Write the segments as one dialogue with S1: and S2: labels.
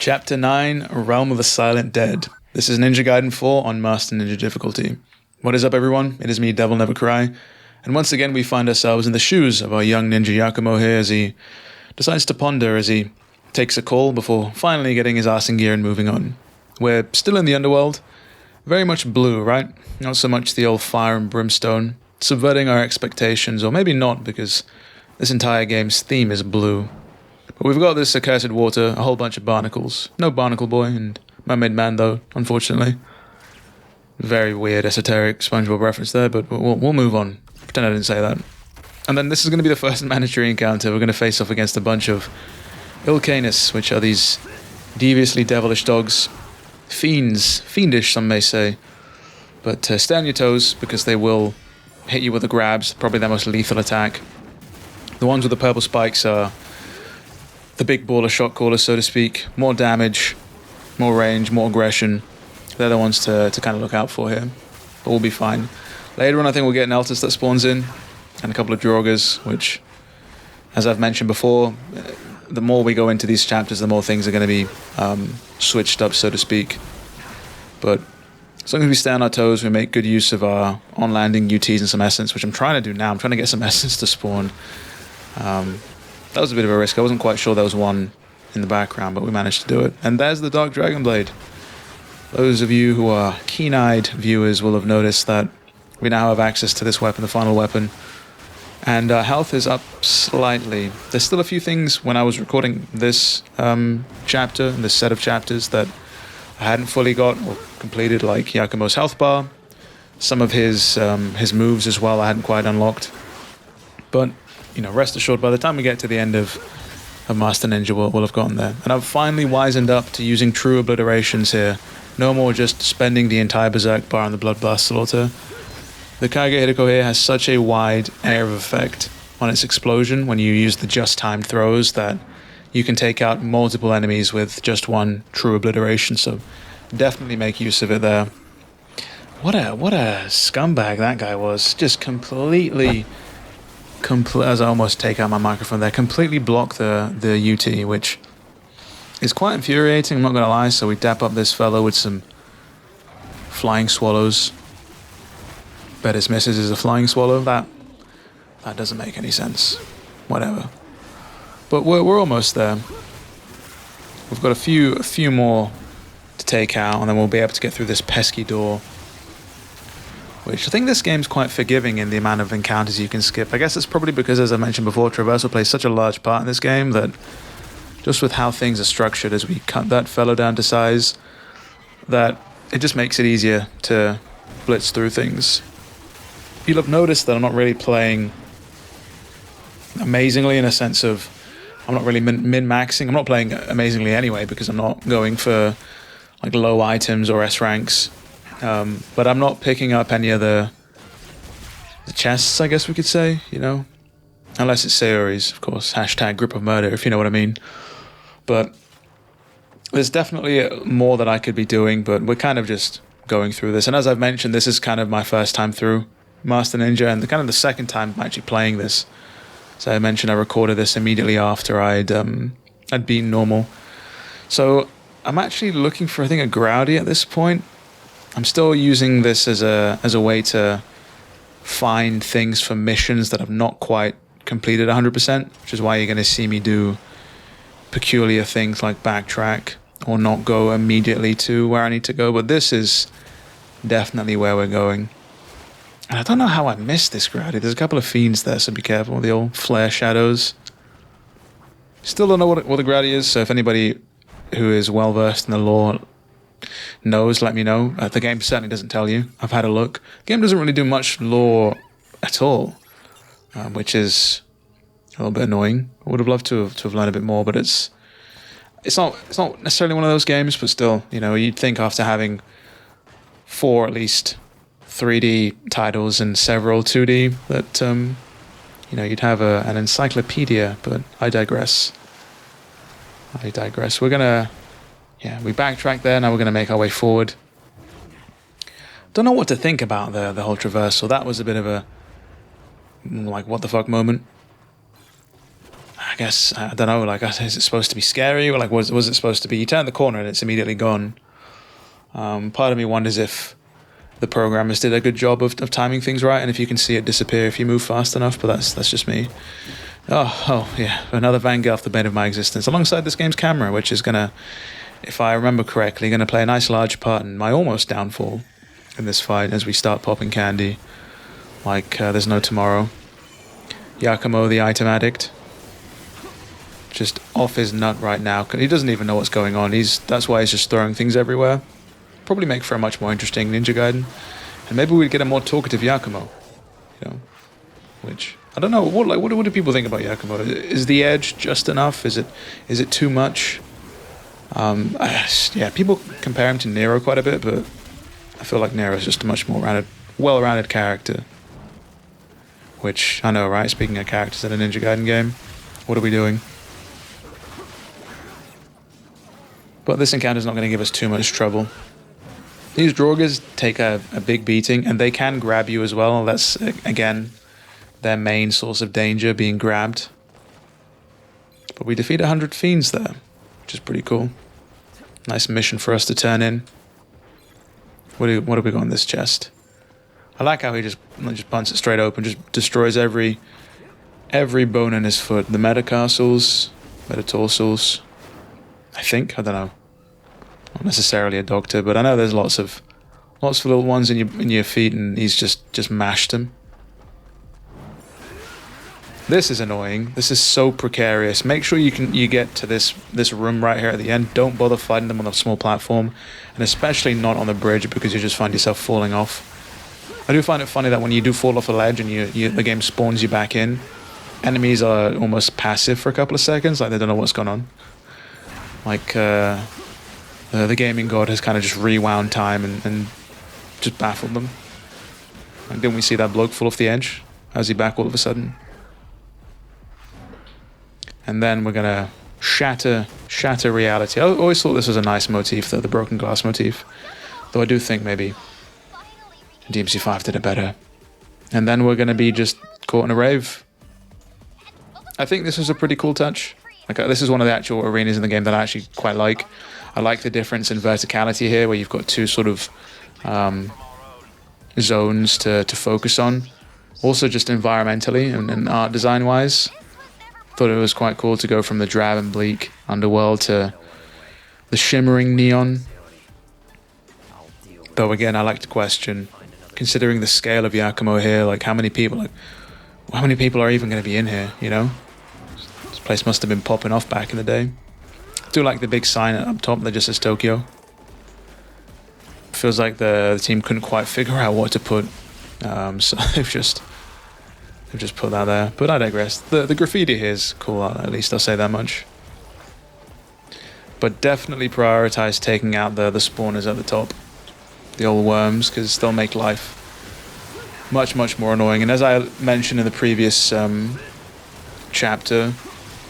S1: Chapter 9, Realm of the Silent Dead. This is Ninja Gaiden 4 on Master Ninja difficulty. What is up, everyone? It is me, DevilNeverCry, and once again we find ourselves in the shoes of our young ninja Yakumo here as he decides to ponder as he takes a call before finally getting his ass in gear and moving on. We're still in the Underworld, very much blue, right? Not so much the old fire and brimstone, subverting our expectations, or maybe not because this entire game's theme is blue. But we've got this accursed water, a whole bunch of barnacles. No Barnacle Boy and Mermaid Man, though, unfortunately. Very weird, esoteric SpongeBob reference there, but we'll move on. Pretend I didn't say that. And then this is going to be the first mandatory encounter. We're going to face off against a bunch of Ilcanis, which are these deviously devilish dogs. Fiendish, some may say. But stay on your toes, because they will hit you with the grabs, probably their most lethal attack. The ones with the purple spikes are the big baller shot callers, so to speak. More damage, more range, more aggression. They're the ones to kind of look out for here. But we'll be fine. Later on, I think we'll get an Eltis that spawns in, and a couple of Drogas, which, as I've mentioned before, the more we go into these chapters, the more things are going to be switched up, so to speak. But as long as we stay on our toes, we make good use of our on-landing UTs and some essence, which I'm trying to do now. I'm trying to get some essence to spawn. That was a bit of a risk. I wasn't quite sure there was one in the background, but we managed to do it. And there's the Dark Dragon Blade. Those of you who are keen-eyed viewers will have noticed that we now have access to this weapon, the final weapon. And our health is up slightly. There's still a few things when I was recording this chapter, this set of chapters, that I hadn't fully got or completed, like Yakumo's health bar. Some of his moves as well I hadn't quite unlocked. But you know, rest assured, by the time we get to the end of Master Ninja, we'll have gotten there. And I've finally wisened up to using true obliterations here. No more just spending the entire Berserk bar on the Bloodblast Slaughter. The Kage Hideko here has such a wide area of effect on its explosion when you use the just-timed throws that you can take out multiple enemies with just one true obliteration, so definitely make use of it there. What a scumbag that guy was. Just completely... as I almost take out my microphone there, completely block the UT, which is quite infuriating, I'm not going to lie. So we dap up this fellow with some flying swallows. Bet his missus is a flying swallow. That doesn't make any sense. Whatever. But we're almost there. We've got a few more to take out, and then we'll be able to get through this pesky door. Which I think this game's quite forgiving in the amount of encounters you can skip. I guess it's probably because, as I mentioned before, traversal plays such a large part in this game that just with how things are structured as we cut that fellow down to size, that it just makes it easier to blitz through things. You'll have noticed that I'm not really playing amazingly in a sense of I'm not really min-maxing. I'm not playing amazingly anyway because I'm not going for like low items or S ranks. But I'm not picking up any of the chests, I guess we could say, you know? Unless it's Sayori's, of course. Hashtag grip of murder, if you know what I mean. But there's definitely more that I could be doing, but we're kind of just going through this. And as I've mentioned, this is kind of my first time through Master Ninja, and kind of the second time I'm actually playing this. So I mentioned I recorded this immediately after I'd beaten normal. So I'm actually looking for, I think, a Growdy at this point. I'm still using this as a way to find things for missions that I've not quite completed 100%, which is why you're going to see me do peculiar things like backtrack or not go immediately to where I need to go. But this is definitely where we're going. And I don't know how I missed this Growdy. There's a couple of fiends there, so be careful. The old flare shadows. Still don't know what the Growdy is, so if anybody who is well versed in the lore knows, let me know. The game certainly doesn't tell you. I've had a look. The game doesn't really do much lore at all, which is a little bit annoying. I would have loved to have learned a bit more, but it's not necessarily one of those games, but still, you know, you'd think after having 4 at least 3D titles and several 2D that you know, you'd have an encyclopedia, but I digress. We're gonna we backtrack there, now we're going to make our way forward. Don't know what to think about the whole traversal. That was a bit of a, like, what the fuck moment. guess, I don't know, like, is it supposed to be scary? Or like, was it supposed to be, you turn the corner and it's immediately gone? Part of me wonders if the programmers did a good job of timing things right, and if you can see it disappear if you move fast enough, but that's just me. Oh yeah, another Vanguard, the bane of my existence, alongside this game's camera, which is gonna, if I remember correctly, gonna play a nice large part in my almost downfall in this fight as we start popping candy like there's no tomorrow. Yakumo, the item addict, just off his nut right now. He doesn't even know what's going on. That's why he's just throwing things everywhere. Probably make for a much more interesting Ninja Gaiden, and maybe we'd get a more talkative Yakumo. You know, which I don't know. What do people think about Yakumo? Is the edge just enough? Is it too much? Yeah, people compare him to Nero quite a bit, but I feel like Nero is just a much more well-rounded character. Which, I know, right? Speaking of characters in a Ninja Gaiden game, what are we doing? But this encounter's not going to give us too much trouble. These Draugrs take a big beating, and they can grab you as well. That's, again, their main source of danger, being grabbed. But we defeat 100 fiends there, which is pretty cool. Nice mission for us to turn in. What do we got in this chest? I like how he just punts it straight open, just destroys every bone in his foot. The metatarsals, I think, I don't know. Not necessarily a doctor, but I know there's lots of little ones in your feet, and he's just mashed them. This is annoying. This is so precarious. Make sure you get to this room right here at the end. Don't bother fighting them on a small platform, and especially not on the bridge, because you just find yourself falling off. I do find it funny that when you do fall off a ledge and the game spawns you back in, enemies are almost passive for a couple of seconds, like they don't know what's going on. Like the gaming god has kind of just rewound time and just baffled them. Like, didn't we see that bloke fall off the edge? How's he back all of a sudden? And then we're gonna shatter reality. I always thought this was a nice motif, the broken glass motif. Though I do think maybe DMC5 did it better. And then we're gonna be just caught in a rave. I think this was a pretty cool touch. Like, this is one of the actual arenas in the game that I actually quite like. I like the difference in verticality here, where you've got two sort of zones to focus on. Also just environmentally and art design wise. Thought it was quite cool to go from the drab and bleak Underworld to the shimmering neon. Though again, I like to question, considering the scale of Yakumo here, like how many people are even going to be in here, you know? This place must have been popping off back in the day. I do like the big sign up top that just says Tokyo. Feels like the team couldn't quite figure out what to put, so they've just put that there. But I digress. The graffiti here is cool, at least I'll say that much. But definitely prioritize taking out the spawners at the top. The old worms, because they'll make life much, much more annoying. And as I mentioned in the previous chapter,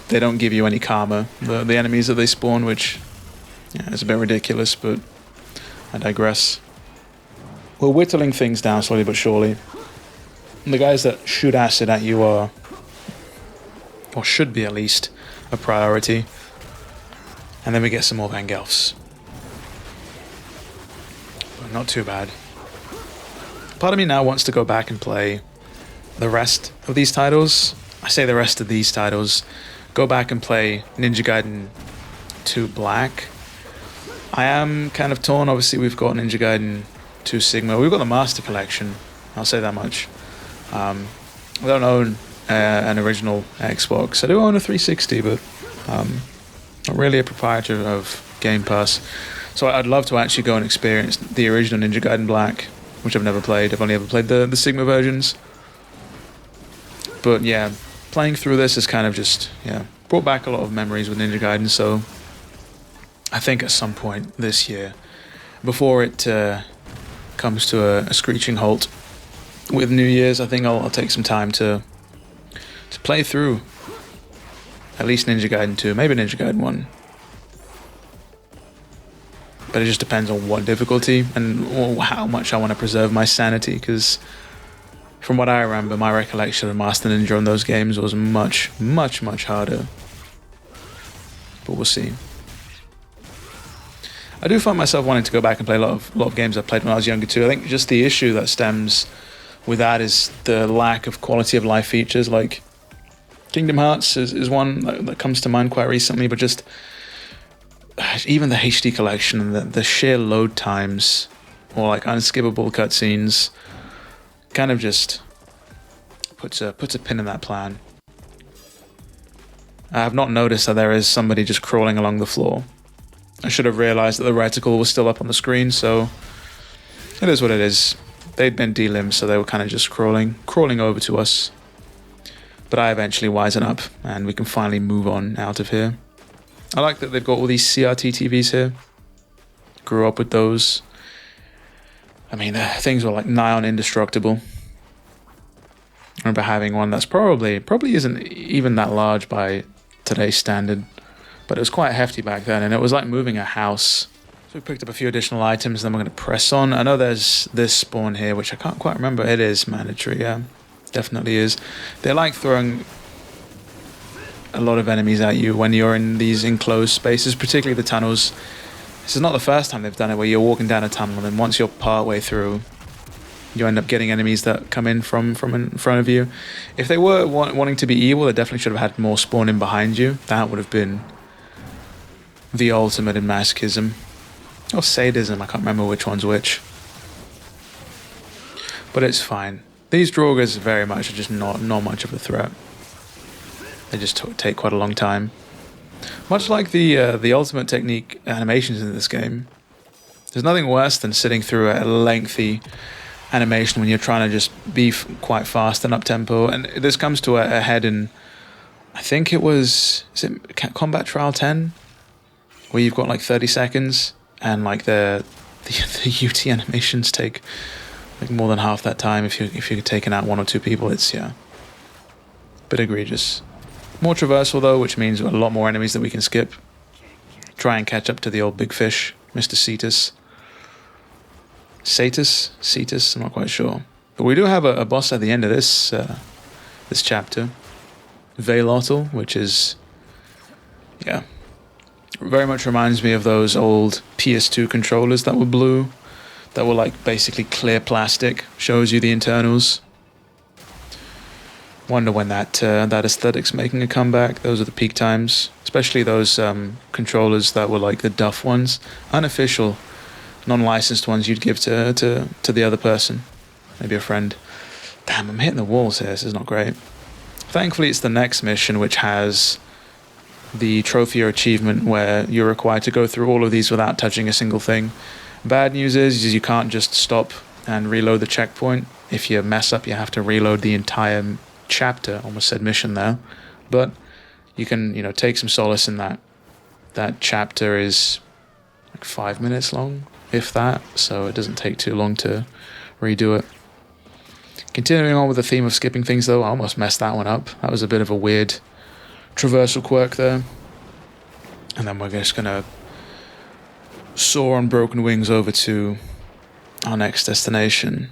S1: they don't give you any karma, the enemies that they spawn, which is a bit ridiculous, but I digress. We're whittling things down slowly but surely. And the guys that shoot acid at you are, or should be at least, a priority. And then we get some more Vangelfs. But not too bad. Part of me now wants to go back and play the rest of these titles. I say the rest of these titles. Go back and play Ninja Gaiden 2 Black. I am kind of torn. Obviously, we've got Ninja Gaiden 2 Sigma. We've got the Master Collection. I'll say that much. I don't own an original Xbox. I do own a 360, but not really a proprietor of Game Pass. So I'd love to actually go and experience the original Ninja Gaiden Black, which I've never played. I've only ever played the Sigma versions. But yeah, playing through this has kind of just brought back a lot of memories with Ninja Gaiden. So I think at some point this year, before it comes to a screeching halt with New Year's, I think I'll take some time to play through at least Ninja Gaiden 2, maybe Ninja Gaiden 1. But it just depends on what difficulty and how much I want to preserve my sanity, because if from what I remember, my recollection of Master Ninja on those games was much, much, much harder. But we'll see. I do find myself wanting to go back and play a lot of games I played when I was younger too. I think just the issue that stems with that is the lack of quality of life features. Like Kingdom Hearts is one that comes to mind quite recently, but just even the HD collection and the sheer load times or like unskippable cutscenes kind of just puts a pin in that plan. I have not noticed that there is somebody just crawling along the floor. I should have realized that the reticle was still up on the screen, so it is what it is. They'd been delimbed, so they were kind of just crawling over to us. But I eventually wisen up, and we can finally move on out of here. I like that they've got all these CRT TVs here. Grew up with those. I mean, things were like nigh on indestructible. I remember having one that's probably isn't even that large by today's standard. But it was quite hefty back then, and it was like moving a house. So we picked up a few additional items, then we're going to press on. I know there's this spawn here, which I can't quite remember. It is mandatory, yeah. Definitely is. They like throwing a lot of enemies at you when you're in these enclosed spaces, particularly the tunnels. This is not the first time they've done it, where you're walking down a tunnel, and then once you're part way through, you end up getting enemies that come in from in front of you. If they were wanting to be evil, they definitely should have had more spawn in behind you. That would have been the ultimate in masochism. Or sadism, I can't remember which one's which. But it's fine. These Draugrs very much are just not much of a threat. They just take quite a long time. Much like the ultimate technique animations in this game, there's nothing worse than sitting through a lengthy animation when you're trying to just be quite fast and up-tempo. And this comes to a head in, I think it was, is it Combat Trial 10? Where you've got like 30 seconds and like the UT animations take like more than half that time if you're taking out one or two people. It's, yeah, a bit egregious. More traversal though, which means a lot more enemies that we can skip. Try and catch up to the old big fish, Mr. Cetus. Cetus, I'm not quite sure. But we do have a boss at the end of this chapter. Veilotl, which is, yeah, very much reminds me of those old PS2 controllers that were blue, that were like basically clear plastic, shows you the internals. Wonder when that aesthetic's making a comeback. Those are the peak times, especially those controllers that were like the Duff ones, unofficial, non-licensed ones you'd give to the other person, maybe a friend. Damn, I'm hitting the walls here. This is not great. Thankfully, it's the next mission which has the trophy or achievement where you're required to go through all of these without touching a single thing. Bad news is you can't just stop and reload the checkpoint. If you mess up, you have to reload the entire chapter. Almost said mission there. But you can, take some solace in that. That chapter is like 5 minutes long, if that, so it doesn't take too long to redo it. Continuing on with the theme of skipping things though, I almost messed that one up. That was a bit of a weird traversal quirk there. And then we're just gonna soar on broken wings over to our next destination.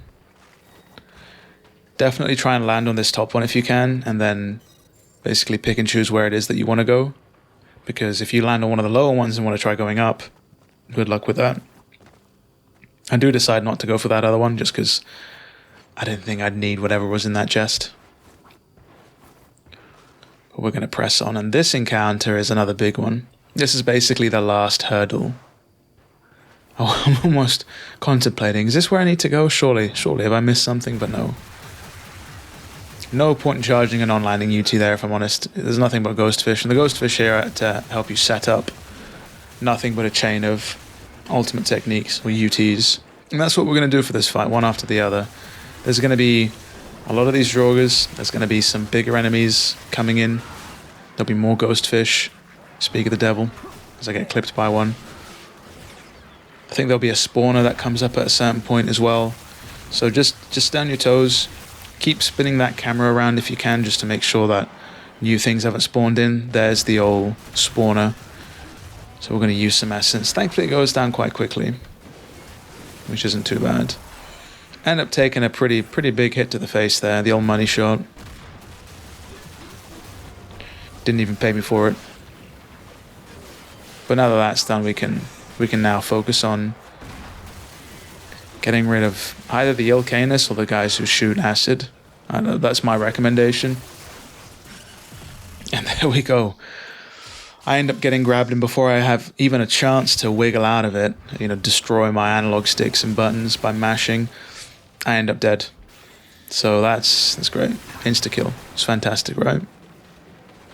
S1: Definitely try and land on this top one if you can, and then basically pick and choose where it is that you want to go. Because if you land on one of the lower ones and want to try going up, good luck with that. I do decide not to go for that other one just because I didn't think I'd need whatever was in that chest. But we're going to press on, and this encounter is another big one. This is basically the last hurdle. Oh, I'm almost contemplating, is this where I need to go? Surely, have I missed something? But no. No point in charging an on-landing UT there, if I'm honest. There's nothing but ghost fish, and the ghost fish here are to help you set up. Nothing but a chain of ultimate techniques, or UTs. And that's what we're going to do for this fight, one after the other. There's going to be a lot of these Draugrs. There's going to be some bigger enemies coming in. There'll be more ghost fish. Speak of the devil, as I get clipped by one. I think there'll be a spawner that comes up at a certain point as well. So just stay on your toes. Keep spinning that camera around if you can, just to make sure that new things haven't spawned in. There's the old spawner. So we're going to use some essence. Thankfully it goes down quite quickly, which isn't too bad. End up taking a pretty big hit to the face there, the old money shot. Didn't even pay me for it. But now that that's done, we can now focus on getting rid of either the Ilcanus or the guys who shoot acid. I know that's my recommendation. And there we go. I end up getting grabbed, and before I have even a chance to wiggle out of it, you know, destroy my analog sticks and buttons by mashing, I end up dead. So that's great. Insta-kill. It's fantastic, right?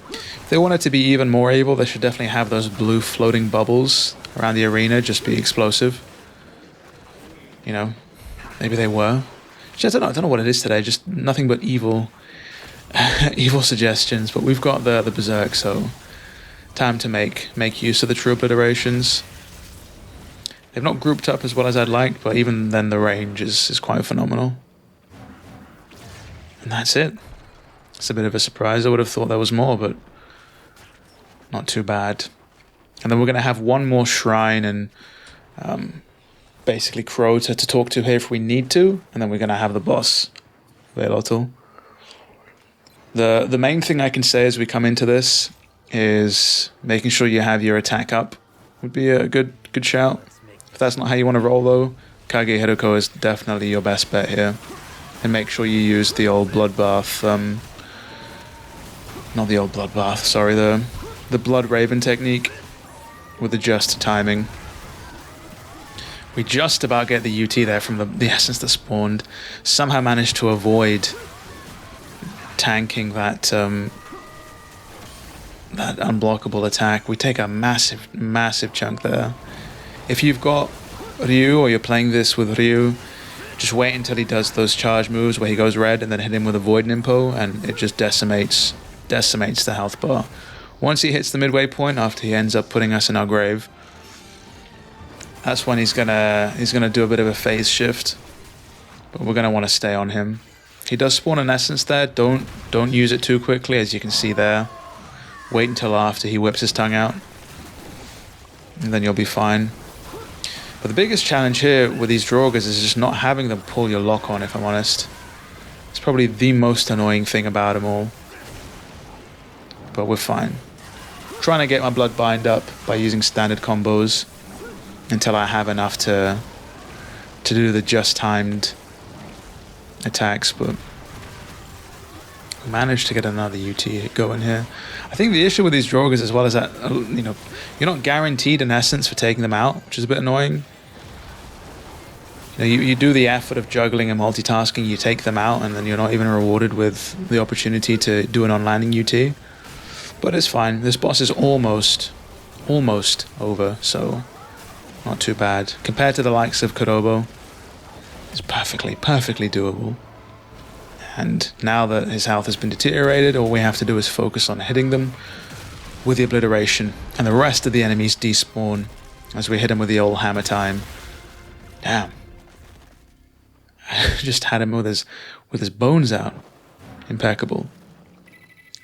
S1: If they want it to be even more evil, they should definitely have those blue floating bubbles around the arena, just be explosive. You know, maybe they were. I don't know what it is today, just nothing but evil evil suggestions, but we've got the Berserk, so time to make use of the true obliterations. They've not grouped up as well as I'd like, but even then the range is quite phenomenal. And that's it. It's a bit of a surprise. I would have thought there was more, but not too bad. And then we're going to have one more shrine and basically Crota to talk to here if we need to, and then we're going to have the boss, Velotul. The main thing I can say as we come into this is making sure you have your attack up would be a good shout. If that's not how you want to roll though, Kage Hiroko is definitely your best bet here. And make sure you use the old Bloodbath, not the old Bloodbath, sorry, the Blood Raven technique with the just timing. We just about get the UT there from the essence that spawned. Somehow managed to avoid tanking that that unblockable attack. We take a massive chunk there. If you've got Ryu or you're playing this with Ryu, just wait until he does those charge moves where he goes red and then hit him with a Void Nimpo, and it just decimates the health bar. Once he hits the midway point, after he ends up putting us in our grave, that's when he's gonna do a bit of a phase shift. But we're gonna want to stay on him. He does spawn an essence there. Don't use it too quickly, as you can see there. Wait until after he whips his tongue out, and then you'll be fine. But the biggest challenge here with these Draugrs is just not having them pull your lock on, if I'm honest. It's probably the most annoying thing about them all. But we're fine. Trying to get my blood bind up by using standard combos until I have enough to do the just timed attacks, but managed to get another UT going here. I think the issue with these Draugrs as well is that you know, you're not guaranteed an essence for taking them out, which is a bit annoying. You know, you do the effort of juggling and multitasking, you take them out, and then you're not even rewarded with the opportunity to do an on-landing UT. But it's fine. This boss is almost over, so not too bad. Compared to the likes of Kurobo, it's perfectly doable. And now that his health has been deteriorated, all we have to do is focus on hitting them with the obliteration, and the rest of the enemies despawn as we hit him with the old hammer time. Damn. I just had him with his bones out. Impeccable.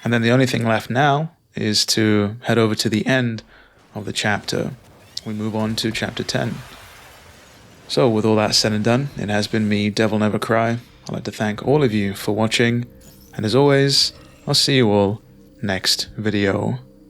S1: And then the only thing left now is to head over to the end of the chapter. We move on to chapter 10. So with all that said and done, it has been me, DevilNeverCry. I'd like to thank all of you for watching, and as always, I'll see you all next video.